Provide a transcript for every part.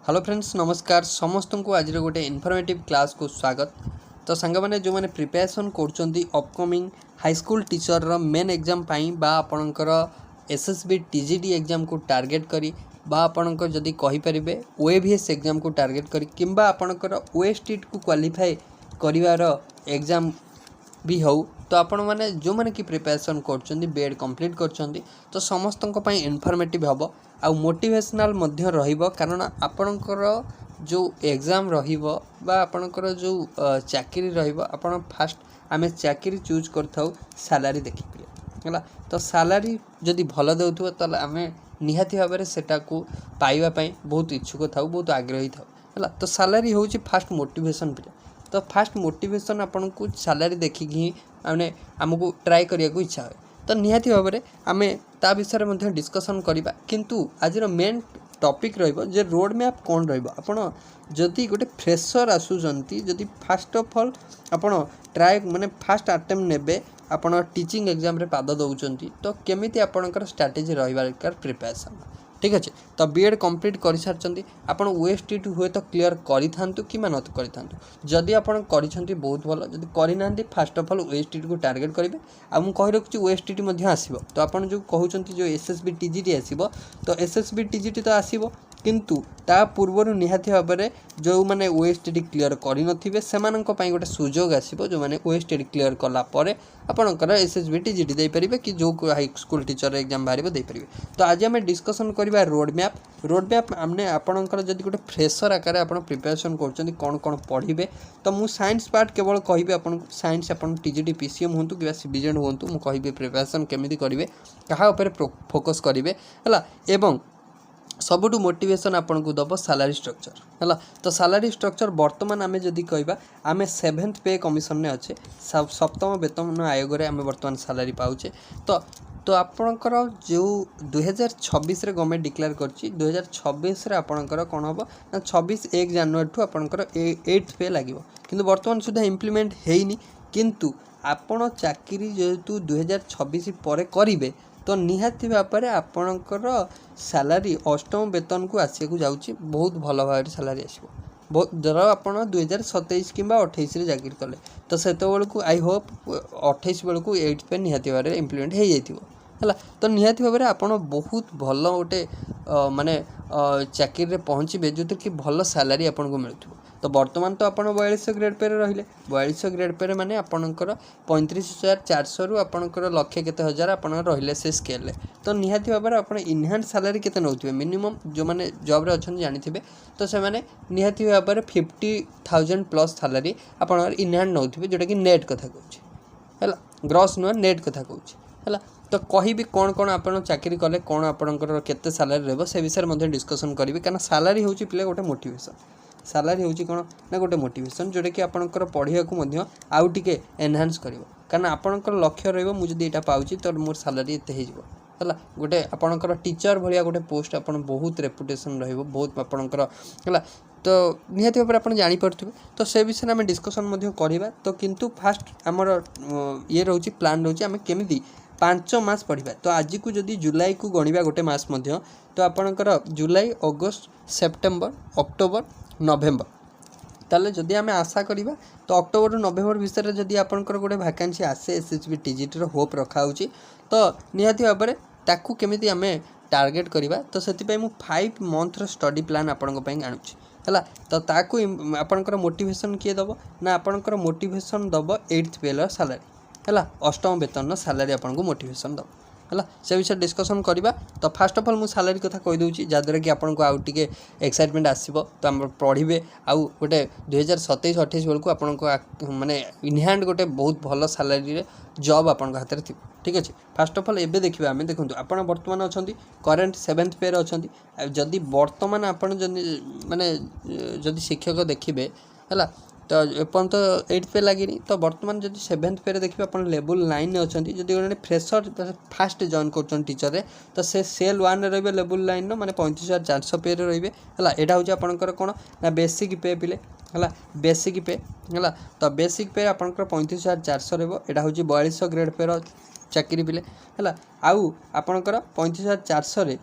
Hello friends नमस्कार समस्त को आज गोटे इनफॉर्मेटिव क्लास को स्वागत। तो सांग मैंने जो मैंने प्रिपरेशन कर अपकमिंग हाई स्कूल टीचर रो मेन एग्जाम पाई बा आपणकर एसएसबी टीजीटी एग्जाम को टार्गेट करी बा आपणकर जदि कहि परिबे ओएवीएस एग्जाम को टार्गेट करी किंबा आपणकर ओएसटीटी को क्वालिफाई करिवार एग्जाम भी हो तो आपण मैंने जो मैंने कि प्रिपरेशन कर बीएड कंप्लीट कर तो समस्त इनफॉर्मेटिव हम आ मोटिवेशनल रहिबो कारण आपणकर जो एग्जाम रहिबो बा आपणकर जो चाकरी रहिबो आपण फास्ट आमे चाकरी चूज करथाउ सैलरी देखिए है तो सैलरी जदि भल देउथबो त आमे निहाती भाव में सेटा को पाइबा पई बहुत इच्छुक थाउ बहुत आग्रही थाउ है तो सैलरी होउची फास्ट मोटिवेशन पे तो फास्ट मोटिवेशन आपन को सैलरी देखिक ही मैंने आमको ट्राए करिया को इच्छा है तो निहाती भाव में आम ता विषय में डिस्कसन करवा किंतु आज मेन टॉपिक रहिबो जे रोड मैप कौन रहिबो आपण जदि गोटे फ्रेशर आसुचंती जदि फास्ट ऑफ ऑल आपण ट्राए माने फास्ट अटेम्प्ट नेबे आपण टीचिंग एग्जाम रे पाद दउचंती तो केमिति आपणकर स्ट्रेटजी रहिबार प्रिपरेशन ठीक अच्छे तो बीएड कंप्लीट कर सारी आप ओएसटीटी हुए तो क्लीयर करूँ कि नत करूँ जदि आप बहुत भल जदि करना फास्ट ऑफ ऑल ओएसटीटी को टार्गेट करेंगे आ मुझे कही रखुच्छी ओएसटीटी आसो तो आप जो कहते जो एसएसबी टीजीटी आसो तो एसएसबी टीजीटी तो आसो किंतु ता पूर्वर निहाती भाव में जो मैंने ओएसटीटी क्लीयर करें से गोटे सुजोग आसो जो मैंने ओएसटीटी क्लीयर कलापर आपंकर एसएसबी टीजीटी दे पारे कि जो हाई स्कूल टीचर एग्जाम बाहर दे पारे तो आज आम डिस्कसन करवा रोड मैप आमने आपंकर जब गोटे फ्रेशर आकार आप प्रिपरेशन कर कौन कौन पढ़े तो मुझ साइंस पार्ट केवल कहि आपन साइंस आप टीजीटी पीसीएम हूँ कि सीबीजेड हूँ मुझे कहि प्रिपरेशन केमी करेंगे क्या फोकस करेंगे है सबुठ मोटिवेशन आपन को दब सैलरी स्ट्रक्चर है तो सैलरी स्ट्रक्चर बर्तमान आम जदि कहवा आम 7th पे कमिशन में अच्छे सप्तम वेतन आयोग में आम बर्तमान सैलरी पाचे तो आपणकर जो 2026 रे गवर्नमेंट डिक्लेयर करछि 2026 रे आपणकर कोन हबो ना 26 जनवरी ठू आपणकर 8th पे लागिवो किंतु वर्तमान सुधा इम्प्लीमेंट हेइनी किंतु आपण चाकरी जेतु 2026 पर करिवे तो निहाती भाव में आपणकर सैलरी अष्टम वेतन को आसिया को जाउछि बहुत भल भाव सैलरी आसो बहुत धर आप 2027 कि 28 चाकरी कले तो से बेलू आई होप 28 बेलू 8th पे निहाती भाव में इम्प्लीमेंट हो जाइए तो निहाती भाव में आप बहुत भल गोटे माने चाकरी पहुँचे जो कि भल सैलरी आपन को मिलू तो बर्तमान तो आप 4200 ग्रेड पे रहिले 4200 ग्रेड पे माने आपणकर 35,400 रु आपणकर लक्षे केते हजार आपण रहिले से स्केल तो निहाती भाव में आप इनहैंड सैलरी केते नौथिबे मिनिमम जो माने जॉब रे अछन जानिथिबे तो से माने निहाती भाव में 50,000 प्लस सैलरी आपणकर इनहैंड नौथिबे जोटा कि नेट कथा कहूछि हैला ग्रॉस नो नेट कथा कहूछि हैला तो कहि भी कौन कौन आपन चाकरी कले कौन आपणकर केते सैलरी रहबो से विषय में डिस्कसन करिवे कारण सैलरी होछि पिले गोटे मोटिवेशन सैलरी होची कौन ना गोटे मोटिवेशन जोटा कि आपणकर पढ़िया को आउ टिके एनहांस करिवो कारण आपणकर लक्ष्य रहइबो मु जदि एटा पाउची तो मोर सैलरी एते हेजिवो हला गोटे आपणकर टीचर भलिया गोटे पोस्ट आपन बहुत रेपुटेशन रहइबो बहुत आपणकर हला तो निहाती भाव आप जानी पड़े तो से विषय में डिस्कसन करवा तो किंतु फास्ट आमर ये रोचे प्लान रोचे आम केमी 5 मास पढ़ा तो आज को जदि जुलाई को गणिबा गोटे मास तो आपणकर जुलाई अगस्त सेप्टेम्बर अक्टोबर नवेम्बर ताले जदि आम आशा करवा तो अक्टोबर नवेम्बर विषय जदि आपंकर गोटे वैकेंसी आसे एसएसबी टीजीटी होप रखा तो निहाती भाव में ताकू केमिति आम टार्गेट करवा तो से 5 मंथ स्टडी प्लान आपण आणुची है तो ताकू आपंकर मोटिवेशन किए दब ना आपंकर मोटिवेशन दब 8th पे सैलरी है अष्टम वेतन सैलरी आपको मोटिवेशन दब है से विषय डिस्कसन करवा तो फास्ट ऑफ ऑल मुझे सैलरी कथा कहीदे जहाँद्वारा कि आपको आउ टे एक्साइटमेंट आसो तो आम पढ़े आउ गोटे 2027-28 बेलू आपको माने इनहैंड गोटे बहुत भल सैलरी जॉब आप हाथ में थी ठीक अच्छे फास्ट ऑफ ऑल एवं देखा आम देखो आप बर्तमान अच्छा करेन्ट 7th पे अच्छा जदि बर्तमान आप माने जदि शिक्षक देखिए है तो एपन तो 8th पे लगे तो बर्तमान जब 7th पे देखिए आप लेवल 9 में अच्छा जब गोटे फ्रेशर फास्ट जॉइन कर टीचर रे तो से सेल 1 रे लेवल 9 माने 35,400 पे रे है यहाँ हूँ आपंकर कौन ना बेसिक पे पिले है बेसिक पे है तो बेसिक पे आपंकर 35,400 यहाँ हूँ 4200 ग्रेड पे चाकरी पिले है आउ आपंकर 35,400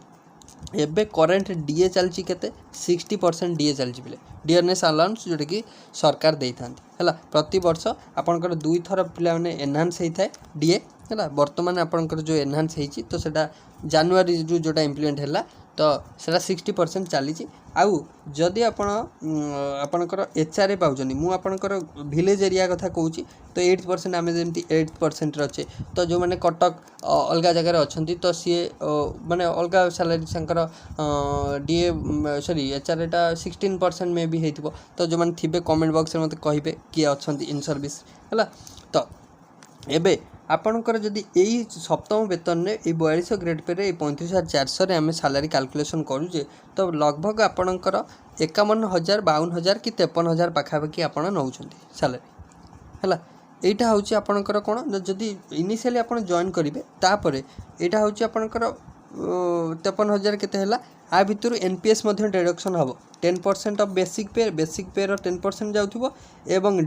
एबे करेन्ट डीए चलची केते 60% डीए चलची पिले डियरनेस अलाउंस जोटा कि सरकार दे था है प्रति वर्ष आपंकर 2 थर पिला माने एनहांस होता है डीए है बर्तमान आपंकर जो एनहांस होती तो सेटा जनवरी जोटा इम्प्लीमेंट है तो सेटा 60% चली आउ जदि आपणकर एचआरए पाँच मुझे विलेज एरिया कथा कहूँ तो 8% आम जमी 8% अच्छे तो जो मैंने कटक अलग जगार अच्छा तो सी माने अलग सैलरी संकर डीए सॉरी एचआरएटा 16% में भी हो तो जो मैंने थे कमेंट बॉक्स में मत कहे किए अच्छा इन सर्विस है तो एबे आपणकर जदि यही सप्तम वेतन में 4200 ग्रेड पे 35,400 आम सालारी कैलकुलेशन करुचे तो लगभग आपणकर 51,000 52,000 कि 53,000 पाखापाखि आप नौ सालारी है यहाँ हूँ आपणकर कौन जदि इनिशियली आप जॉइन करेंगे तापर यहाँ हूँ आपणकर 53,000 केते है आ भितर एनपीएस डिडक्शन हम 10% ऑफ बेसिक पे 10% जाऊँ एवं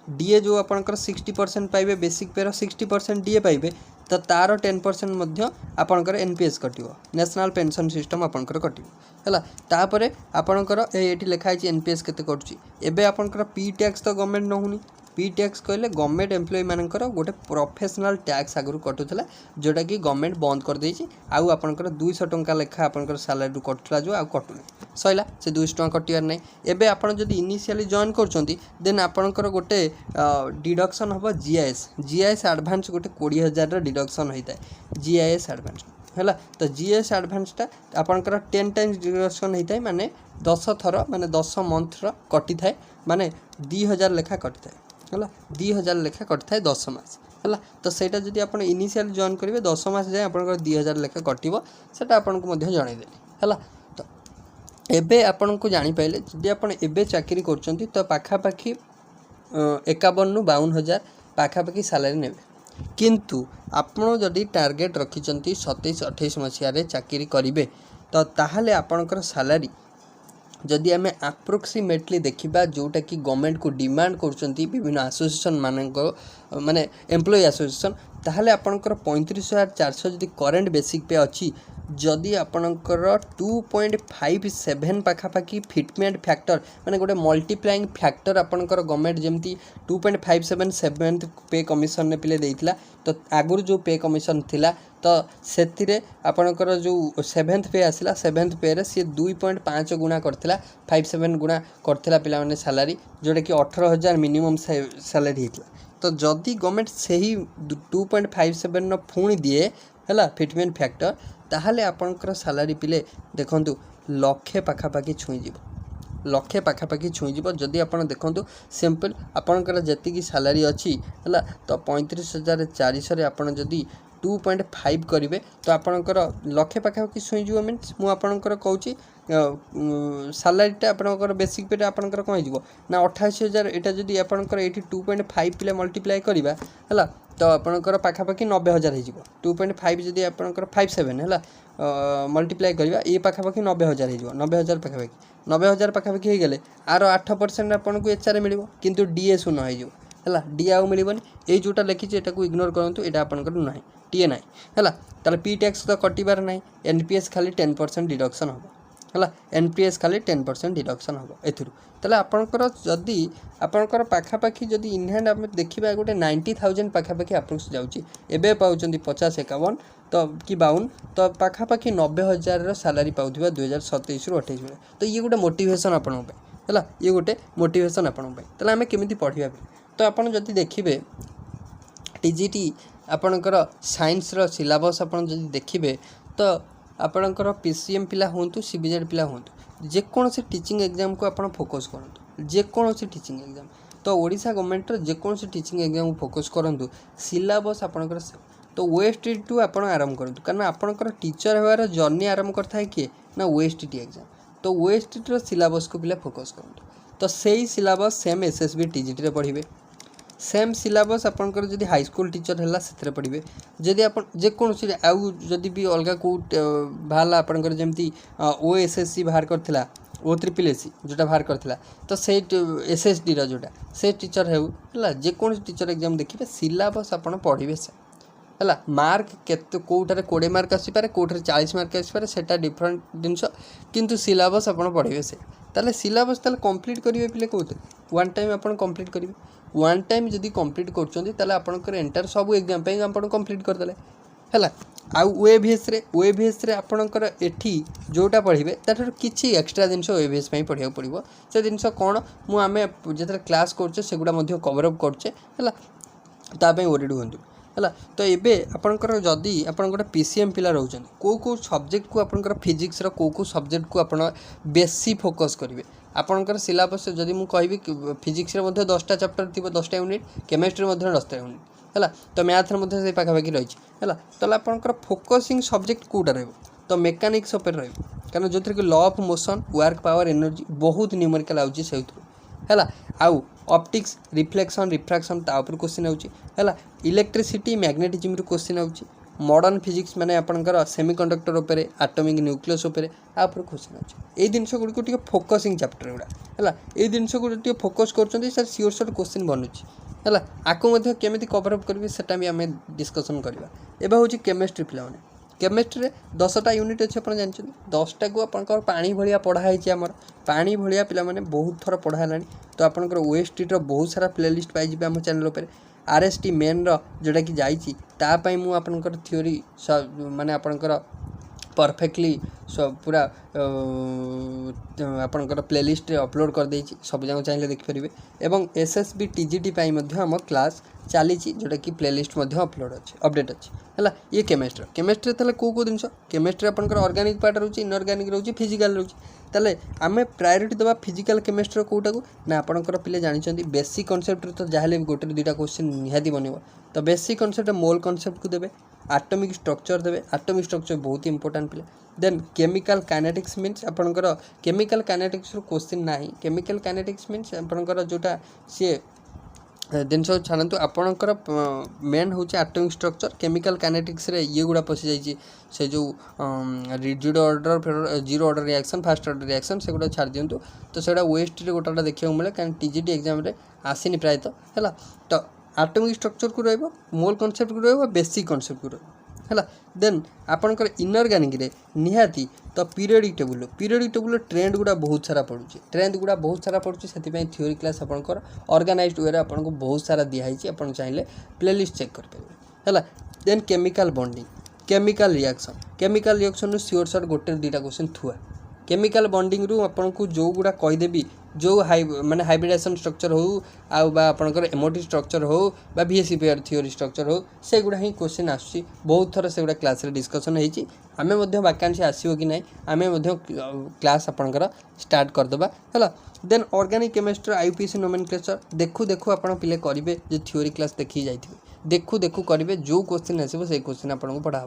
डीए जो आपंकर 60% पाइबे बेसिक पे 60% डीए पाइबे तो तार 10% आपंकर एनपीएस कटिवो नेशनल पेंशन सिस्टम आपंकर कटिवो है तापर आपंकर ये लिखाई एनपीएस केते कटुची एबे आपंकर पी टैक्स तो गवर्नमेंट नहुनी पी टैक्स कहले गवर्नमेंट एम्प्लॉय मानकर गोटे प्रोफेशनल टैक्स आगु कटुला जोटा कि गवर्नमेंट बंद कर देछि आउ आपनकर 200 टंका लेखा आपनकर सैलरी कटुला जो आउ कटुनी सैला से 200 टंका कटियार नहीं एबे आपन जदि इनिशियली जॉइन करछंती देन आपनकर गोटे डिडक्शन हम जीआईएस एडवांस गोटे 20,000 रो डिडक्शन होता है जीआईएस एडवांस है तो जीएस एडवांसटा आपनकर 10 टाइम्स डिडक्शन होता है माने 10 थर माने 10 मंथ कटि थाए माने 2,000 लेखा कटि थाए है 2,000 लेखा कटि थाए 10 मास है तो सहीटा जब आप इनिशियल जॉइन करेंगे 10 मास जाए आप 2,000 लेखा कटो से आपको जनईदेली है तो एबे आपन को जापारे जब आप चाकरी कर तो पाखापाखि 51,000 ରୁ 52,000 पाखापाखि सैलरी ने किंतु आपड़ जदि टार्गेट रखिंट 27-28 मसीह चाकरी करेंगे तो ताहले आपणकर सैलरी जदि आम आप्रोक्सीमेटली देखा जोटा कि गवर्नमेंट को डिमांड कर विभिन्न एसोसिएशन माने एम्प्लॉय एसोसिएशन ताहले आपणकर 35,400 जदि करेंट बेसिक पे अच्छी जदि आपणकर 2.57 पाखापाखि फिटमेंट फैक्टर माने गोटे मल्टीप्लाइंग फैक्टर आपणकर गवर्नमेंट जमती 2.57 7th पे कमिशन ने पिले देइथिला तो आगुर जो पे कमिशन थिला तो से आपणकर जो 7th पे आसला 7th पे रे सी 2.5 गुणा करथिला 57 गुणा करथिला पिला माने सैलरी जोटा कि 18,000 मिनिमम सैलरी होता तो जदि गवर्नमेंट से ही 2.57 पुणी दिए है फिटमेंट फैक्टर ताहले आपणकर सैलरी पिले देखंतु लक्षे पाखापाखि छुईज लक्षे पाखापाखि छुईज जदि आप देखंतु सिंपल आपणकर जति सैलरी अच्छी है तो 35,400 आपड़ जदि 2.5 करेंगे तो आपणकर लक्षे पाखापाखि छुईज मीन्स मुझे कहूँ सैलरीटा आपणकर बेसिक पे आपणकर कौन हो ना 28,000 यहाँ जदि आपणकर ये 2.5 पिले मल्टीप्लाई करवा है तो आपणकर पाखापाखि 90,000 हो 2.5 जदि आपणकर 57 है मल्टीप्लाई करवा ये पाखापाखि 90,000 हो 90,000 पाखापाखि 90,000 पाखापाखि हो गले आर 8% आपको एचआरए मिल किंतु डीए शून्य हो डी आउ मिलबनी ये जोटा लिखी को इग्नोर करूँ यहाँ आपंकर ना टीए ना है ताले पी टैक्स तो कटार ना एनपीएस खाली 10% डिडक्शन हम है एनपीएस खाली 10% डिडक्शन हम एथुरु आपणकर जदि आपणकर पाखापाखि जदि इन हैंड आम देखा गोटे 90,000 पाखापाखि अप्रोक्स जाऊँगी पाँच 50-51 तो कि 52 तो पाखापाखि 90,000 सैलरी पाउथिबा 2027 ରୁ 28 में तो ये गोटे मोटिवेशन आपण है ये गोटे मोटिवेशन आपण ताले आम केमिति पढ़िबा तो आपन जदि देखिबे टीजीटी आपणकर साइंस रो सिलेबस आपन जदि देखिबे तो आपणकर पीसीएम पिला होंतु सीबीजेड पिला होंतु जेकोसी टीचिंग एग्जाम को आपन फोकस करंतु जेकोसी टीचिंग एग्जाम तो ओडिशा गवर्नमेंट रो जेकोसी टीचिंग एग्जाम को फोकस करंतु सिलेबस आपणकर तो ओएसटी टू आपन आरंभ करंतु कारण आपणकर टीचर होवार जर्नी आरंभ करता है किए ना ओएसटी एग्जाम तो ओएसटी रो सिलेबस को पिला फोकस करंतु तो सही सिलेबस सेम एसएसबी टीजीटी रे पढ़िबे सेम सिलेबस आपंकर जदि हाई स्कूल टीचर है से पढ़े जदि आप जेकोसी आउ जदि भी अलग कौ बाहर आपंकर जमी ओएसएससी बाहर करथिला O3SC जोटा बाहर करथिला तो से एसएसडी रा जोटा से टीचर है जेकोसी टीचर एग्जाम देखिए सिलेबस आप पढ़े से है मार्क केते कोठारे 20 मार्क आसीपारे कोठारे 40 मार्क आसीपारे सेटा डिफरेंट जिनस किंतु सिलेबस आपण पढ़े से ताले सिलेबस ताले कंप्लीट करिवे पिले कोते वन टाइम आपण कंप्लीट करिवे वन टाइम जदी कंप्लीट करचोंदी ताले आपनकर एंटायर सब एग्जाम पे आपण कंप्लीट कर देले हैला आउ ओएभीएस रे आपणकर एठी जोटा पढ़िबे ताठर किछि एक्स्ट्रा जिनस ओएभीएस पई पढ़िया पड़िबो से जिनस कोन मु आमे जेतरे क्लास करछे सेगुडा मध्ये कवर अप करछे हैला ता पई ओरिड हुंतु हैला तो एबे आपणकर जदी आपण गोटे पीसीएम पिला रहउछन को सब्जेक्ट को आपणकर फिजिक्स रो को सब्जेक्ट को आपण बेसी फोकस करिवे आपणकर सिलेबस जदी मु कहबी फिजिक्स रे मध्ये 10टा चैप्टर थिबो 10टा यूनिट केमिस्ट्री मध्ये 10टा यूनिट है तो मैथ से पाखापाखि रही है तो आपंकर फोकसिंग सब्जेक्ट कौटा रही तो मेकानिक्स उपर रही कारण जो थी law of motion work power energy बहुत न्यूमेरिकल आउची से है आउ ऑप्टिक्स रिफ्लेक्शन रिफ्रैक्शन तापर क्वेश्चन है इलेक्ट्रिसिटी मैग्नेटिज्म क्वेश्चन आउची मॉडर्न फिजिक्स माने आपनकर सेमीकंडक्टर उपर एटॉमिक न्यूक्लियस उपर आपर क्वेश्चन आउची ए जिनस गुडी को टिके फोकसिंग चैप्टर गुडा है ए जिनस गुडी टिके फोकस करचोंदी सर सियोर सर क्वेश्चन बनुची है आपको केमी कवरअप करेंगे सेटा भी आम डिस्कसन करवा एवं हूँ केमिस्ट्री पिला केमिस्ट्री 10टा यूनिट अच्छे आप जानते 10टा को आप पानी भाया पढ़ाई आमर पानी भाया पिला माने बहुत थर पढ़ाला तो आपंकर ओएसटी बहुत सारा प्लेलिस्ट पाइबे आम चैनल पर आरएसटी मेन जोटा कि जापाई मुझे थ्योरी माने आपंकर परफेक्टली सब पूरा आपंकर प्लेलिस्ट अपलोड कर देछि सब जगह चाहिए देखिपारे एवं एसएसबी टीजीटी पाई मध्य हम क्लास चली जोटा कि प्लेलिस्ट मध्य अपलोड अच्छे अपडेट अच्छे है ये केमिस्ट्री ताले को जिन केमिस्ट्री आपंकर ऑर्गेनिक पार्ट रोचे इनऑर्गेनिक रोचे फिजिकल रोचे ताले आमे प्रायोरिटी देबा फिजिकल केमिस्ट्री कोटा को ना आपंकर पिले जानिछंती बेसिक कांसेप्ट तो जाहले गोटे दुईटा क्वेश्चन निहाती बनिबो तो बेसिक कांसेप्ट मोल कांसेप्ट को देबे एटॉमिक स्ट्रक्चर देबे एटॉमिक स्ट्रक्चर बहुत इंपोर्टेंट पिले देन केमिकल काइनेटिक्स मीन्स आपंकर केमिकल काइनेटिक्स रो क्वेश्चन नाही केमिकल काइनेटिक्स मीन्स आपंकर जोटा सी जिनस छाड़ू आपणकर मेन हूँ एटॉमिक स्ट्रक्चर केमिकल काइनेटिक्स रे ये गुड़ा पशि जाइए से जो rigid order zero order reaction fast order reaction से गुड़ा छाड़ दिंतु तो से ओएसटी गोटा देखा मिले कहीं टीजीटी एग्जाम रे आसीनी प्रायतः है तो एटॉमिक स्ट्रक्चर को रहिबो मोल कांसेप्ट को रहिबो बेसिक कांसेप्ट को रहिबो है देन आपंकर इनऑर्गेनिक रे निहाती तो पीरियडिक टेबुल ट्रेंड गुड़ा बहुत सारा पड़ुची ट्रेंड गुड़ा बहुत सारा पड़ुची से थ्योरी क्लास आपंकर ऑर्गेनाइज्ड वे आपको बहुत सारा दिखाई आप चाहिए प्लेलिस्ट चेक करेंगे है then chemical bonding chemical reaction सियोर सर गोटे दुईटा क्वेश्चन थुआ केमिकल बॉन्डिंग रु आपको जो गुड़ा कहीदेवी जो माने हाइब्रिडेशन स्ट्रक्चर हो आपंकर एमोटिव स्ट्रक्चर हो वीएससी पेयर थ्योरी स्ट्रक्चर हो से गुड़ा ही क्वेश्चन आसुची बहुत थर से गुड़ा क्लास रे डिस्कशन होती आम वैकेंसी आसो कि ना आम क्लास आपंकर स्टार्ट करदे है then organic chemistry IUPAC nomenclature देखू देखू आप पिले करेंगे जो थ्योरी क्लास देखी जाइए देखू देखू करेंगे जो क्वेश्चन आसो से क्वेश्चन आपको पढ़ा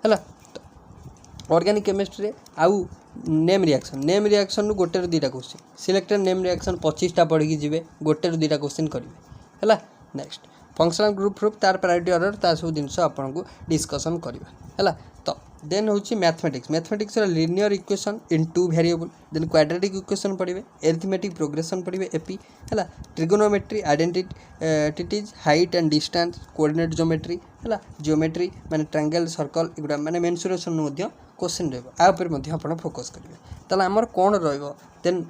है ऑर्गेनिक केमिस्ट्री आउ नेम रिएक्शन गोटे दुईटा क्वेश्चन सिलेक्टेड नेम रिएक्शन 25टा पढ़ी जी गोटे दुईटा क्वेश्चन करेंगे है नेक्स्ट फंक्शनल ग्रुप तार प्रायोरिटी ऑर्डर ता सब जिनस आपको डिस्कसन करवा है तो देन हूँ mathematics linear equation in 2 variable then quadratic equation पढ़े एरिथमेटिक प्रोग्रेशन पढ़े एपी है trigonometry identities height and distance coordinate geometry है ज्योमेट्री माने ट्रायंगल सर्कल एगुड़ा माने मेंसुरेशन क्वेश्चन रही आप फोकस करेंगे ताला आमर कौन रेन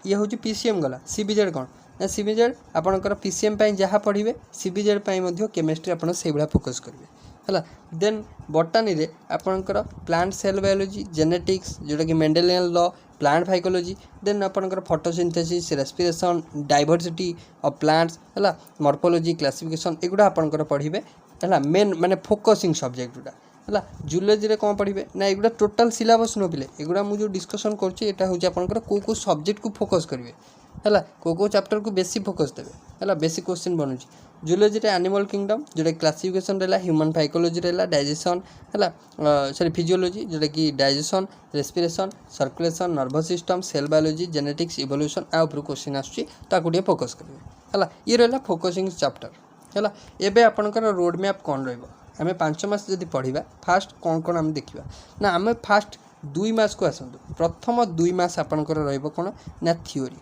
ये हूँ पीसीएम गला सीबीजेड कौन ना सीबीजेड आपंकर पीसीएम जहाँ पढ़े सीबीजेड केमिस्ट्री आप फोकस करेंगे है देन बॉटनी रे आपंकर प्लांट सेल बायोलॉजी जेनेटिक्स जोटा कि Mendelian law plant phycology then आपंकर photosynthesis respiration diversity of plants है मॉर्फोलॉजी क्लासिफिकेशन एगुड़ा आपंकर पढ़े है मेन माने फोकसिंग सब्जेक्ट गुड़ा है जूलॉजी कौन पढ़े ना एगुड़ा टोटाल सिलेबस न पिले एगुड़ा मुझे डिस्कसन कर को सब्जेक्ट को फोकस करेंगे है को चैप्टर को बेसी फोकस देवे है बेसी क्वेश्चन बनूँ जूलॉजी एनिमल किंगडम जोटा क्लासिफिकेशन रहा ह्यूमन फाइकोलॉजी रहा डाइजेशन है सॉरी फिजियोलॉजी जोटा कि digestion respiration circulation nervous system cell biology genetics evolution आ ऊपर क्वेश्चन आसुच्ची फोकस करेंगे है ये रहा फोकसिंग चैप्टर है एबे आपनकर रोड मैप कौन रही 5 मास जदि पढ़ा फास्ट कौन कौन आम देखा ना आम फास्ट 2 मास को आसतु प्रथम 2 मास आपनकर रहिबो कौन ना थ्योरी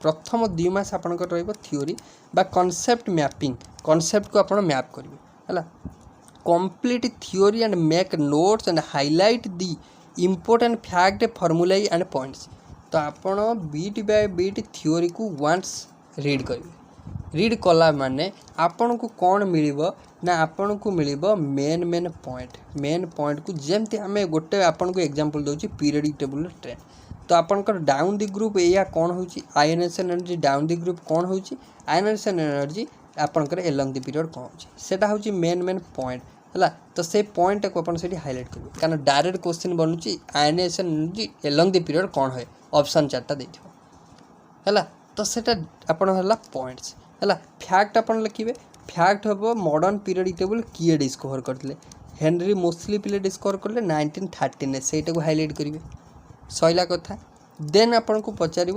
प्रथम 2 मास आपनकर रहिबो थ्योरी बा कॉन्सेप्ट मैपिंग कॉन्सेप्ट को आप मैप करेंगे है complete theory and make notes and highlight the important fact formulae and points। तो आपण बीट बाय बीट थियोरी को वन्स रीड करेंगे। रीड कला माने आपण को कौन मिलिबो ना आपण को मिलिबो मेन पॉइंट को जेमती आमे गोटे आपण को एग्जांपल दोची पीरियडिक टेबल ट्रेंड। तो आपनकर डाउन द ग्रुप एया कौन होची ionisation energy down the group कौन होची आयनेशन एनर्जी आपनकर एलॉन्ग द पीरियड कौन होची सेटा होची मेन पॉइंट है। तो से पॉइंट को अपन से हाईलाइट करेंगे कारण डायरेक्ट क्वेश्चन बनूची ionisation energy along the period कौन है ऑप्शन 4टा देथिबो है। तो सेटा अपन हला पॉइंट्स है। फैक्ट अपन लिखिबे फैक्ट हम मॉडर्न पीरियडिक टेबल किए डिस्कवर करते हेनरी मोस्टली पिले डिस्कवर करले 1913 सेटा को हाईलाइट करेंगे सैला कथा। देन आपन को पचार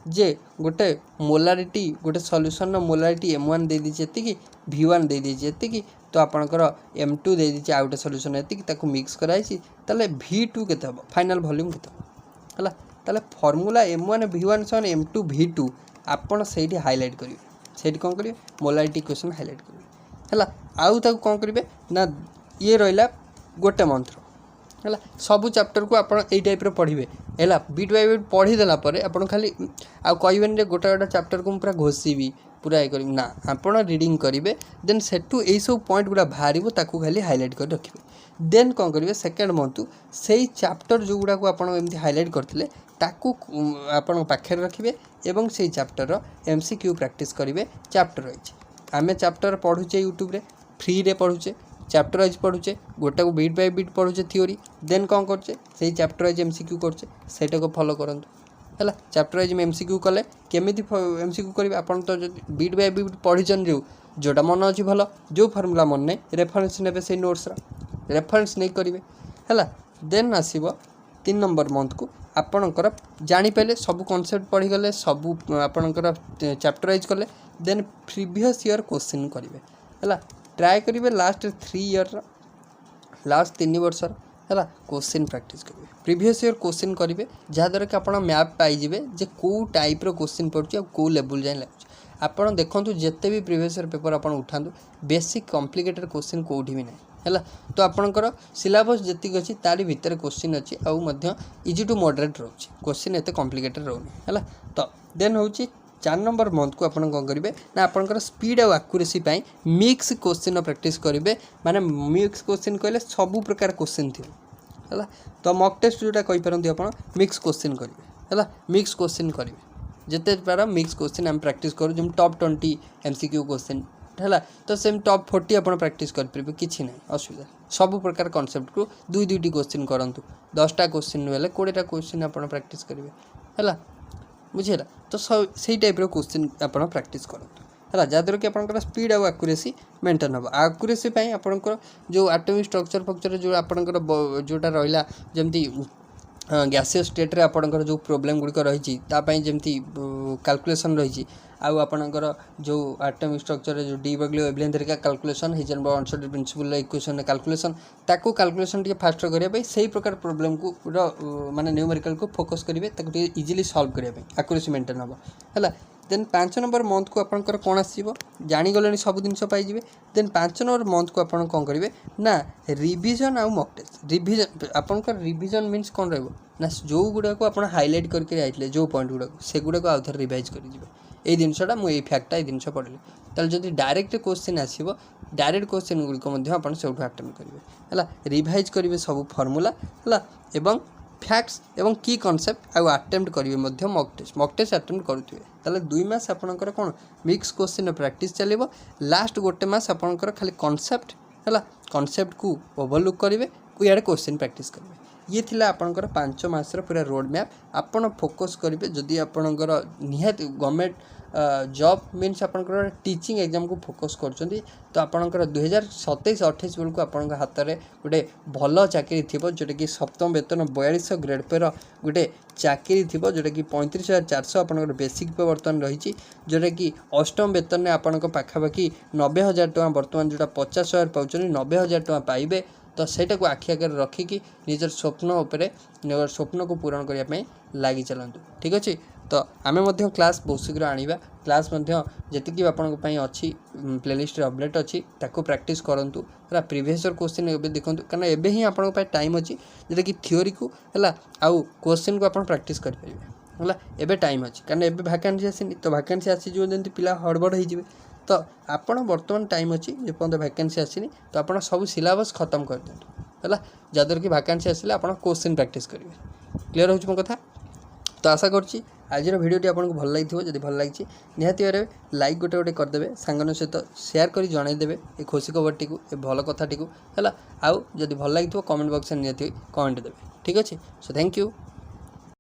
जे गोटे मोलारिटी गोटे सॉल्यूशन मोलारिटी M1 दे दी एति V1 दे दी एति तो आपनकर M2 दे दी आ गोटे सॉल्यूशन एति ताको मिक्स कराई ताले V2 केते हबो फाइनल वॉल्यूम केते हबो हला ताले फार्मूला M1 V1 सन M2 V2 आपन सेठी हाईलाइट करिवे सेठी कोन करिवे मोलारिटी इक्वेशन हाईलाइट करिवे हला आउ ताको कोन करिवे ना ये रहिला गोटे मंत्र है। सबू चैप्टर को आप टाइप पढ़े है बीट बाय बीट पढ़ीदेला आप खाली आ कहबेनि गोटे गोटे चैप्टर को पूरा घोषिबी पूरा ये कर ना आप रीडिंग करेंगे देन सेठू यही सब पॉइंट गुड़ा बाहर ताकू खाली हाईलाइट कर रखिए। देन कौन करेंगे सेकेंड मंथ से चैप्टर जो गुड़ा को आप हाईलाइट करते ताकू आपण पाखे रखिए एवं से चैप्टर MCQ प्रैक्टिस करेंगे। चैप्टर रही आम चैप्टर पढ़ुचे यूट्यूब रे फ्री रे पढ़ुचे चैप्टर वाइज पढ़ुचे गोटा को बीट बाय बीट पढ़ुचे थियोरी देन कौन करचे से चैप्टर वाइज MCQ करचे सेटा को फॉलो करंतु है। चैप्टर वाइज MCQ कले केमिति MCQ करेंगे आपन तो बीट बाय बीट पढ़ीचन जोटा मन अच्छी भल जो फर्मूला मन नहीं रेफरेंस ने से नोट्स रेफरेंस नहीं करेंगे है। देन आसब 3 नंबर मंथ को आपणकर जापारे सब कॉन्सेप्ट पढ़ीगले सब आपणकर चैप्टर वाइज कले देन प्रीवियस ईयर क्वेश्चन करेंगे है। ट्राए करेंगे लास्ट 3 ईयर लास्ट 3 वर्ष है क्वेश्चन प्रैक्टिस करेंगे प्रीवियस ईयर क्वेश्चन करेंगे जहाँद्वारा कि आप मैप पाइबे जे कौ टाइप क्वेश्चन पड़ुଛି कौ लेवल जाए लगुच आप देखूँ जिते भी प्रीवियस ईयर पेपर आप उठा बेसिक कॉम्प्लिकेटेड क्वेश्चन कौटी भी ना है। तो आपणकर सिलेबस जी अच्छी तारी भितर क्वेश्चन अच्छी आउ इजी टू मॉडरेट रोचे क्वेश्चन एत कॉम्प्लिकेटेड रोनी है। तो देन हूँ 4 नंबर मंथ को आपन कौन करेंगे ना आपनकर स्पीड और एक्यूरेसी मिक्स क्वेश्चन प्रैक्टिस करेंगे माने मिक्स क्वेश्चन कहले सबू प्रकार क्वेश्चन थी है। तो मॉक टेस्ट जोटा कहींपारती आप मिक्स क्वेश्चन करेंगे है मिक्स क्वेश्चन करेंगे जिते पार मिक्स क्वेश्चन आम प्रैक्टिस करूँ जमी टॉप 20 MCQ क्वेश्चन है। तो सेम टॉप 40 आप प्रैक्टिस करेंगे किसी ना असुविधा सब प्रकार कॉन्सेप्ट को 2-2टी क्वेश्चन करूँ 10टा क्वेश्चन हेल्ले 20टा क्वेश्चन आप प्रैक्टिस करेंगे है बुझेगा। तो सही टाइप क्वेश्चन आप प्रैक्टिस करूँ है जहाँद्वारा कि आपंकर स्पीड और एक्यूरेसी मेंटेन हम एक्यूरेसी आपंकर जो एटॉमिक स्ट्रक्चर फक्चर जो आपंकर जोटा रहा जमती गैसियस स्टेट रे आपंकर जो प्रोब्लेम गुड़िक रही जमती कैलकुलेशन रही आपंकर जो एटॉमिक स्ट्रक्चर जो डी बर्गली वेवलेंथ हेरिका calculation Heisenberg uncertainty principle equation calculation ताको कैलकुलेशन टी फास्ट करने से प्रकार प्रोब्लेम को माने न्यूमेरिकल को फोकस करेंगे इजिली सॉल्व करने एक्यूरेसी मेंटेन हम है। देन 5 नंबर मंथ को आपंकर कौन आसो जानीगले सब जिन पाइबे। देन 5 नंबर मंथ को आप कौन करेंगे ना रिविजन आउ मॉक टेस्ट रिविजन आपंकर रिविजन मीन्स कौन रहा जो गुड़ा को आप हाईलाइट करके आइले जो पॉइंट गुड़ा से गुड़ा को आउ थे रिवाइज कर जिनसा मुझे फैक्टा ये जिन पढ़ी ताल जब डायरेक्ट क्वेश्चन आसो डायरेक्ट क्वेश्चन गुड़िक आप अटेम्प्ट करेंगे है रिवाइज करेंगे सब फर्मूला है एवं फैक्ट्स एवं की कॉन्सेप्ट आउ अटेम्प्ट करेंगे मॉक टेस्ट अटेम्प्ट करुवे ताले 2 मास आपनकर कौन मिक्स क्वेश्चन प्रैक्टिस चलो लास्ट गोटे मास आपनकर खाली कॉन्सेप्ट है कॉन्सेप्ट को ओवरलुक करेंगे इे क्वेश्चन प्रैक्टिस करेंगे। ये थिला आपनकर 5 मासर पूरा रोड मैप आपन फोकस करेंगे जदि आपनकर निहात गवर्नमेंट जॉब मीन्स आपनकर टीचिंग एग्जाम को फोकस करछंती तो आपनकर 2027-28 बेल को आपन हाथ में गोटे भल चाकरी थी जोटा कि सप्तम वेतन 4200 ग्रेड पे गोटे चाकरी थी जोटा कि 35,400 आपनकर बेसिक पे बर्तमान रही जोटा कि अष्टम वेतन में आपन पाखापाखि 90,000 टଙ୍କା बर्तमान जोटा 50,000 पाँच 90,000 टଙ୍କା पाइबे। तो सेटा को आखि आगे रखिकी निजर स्वप्न उपरे निजर स्वप्न को पूरण करने लगी चलतु ठीक अच्छे। तो आमे मध्य क्लास बहुत शीघ्र आनिबा क्लास मध्य जेतिकी आपनको पई अछि प्लेलिस्ट रे अपडेट अछि ताको प्रैक्टिस करंतु हला प्रीवियस ईयर क्वेश्चन एबे देखंतु कारण एबे ही आपनको पई टाइम अछि जेटा कि थ्योरी को हला आउ क्वेश्चन को आपण प्रैक्टिस कर परिबे हला एबे टाइम अछि कारण एबे वैकेंसी आसीनी तो वैकेंसी आसी जो जंती पिला हड़बड़ हो जिवे तो आपण वर्तमान टाइम अछि जे पन्द वैकेंसी आसीनी तो आपण सब सिलेबस खत्म कर देंतु हला जदर कि वैकेंसी आसिले आपण क्वेश्चन प्रैक्टिस करिवे क्लियर होछ मो कथा तो आशा करछि आज भिडियोटी आपको भल लगी जब भल लगी निहाती भाव लाइक गोटे गोटे करदे सांगन सहित शेयर कर जनईदेवे ये खुशी खबरटी को ये भल कथाटी को है आउ जब भल लगी कमेंट बॉक्स में निहाती कमेंट देवे ठीक अच्छे सो थैंक यू।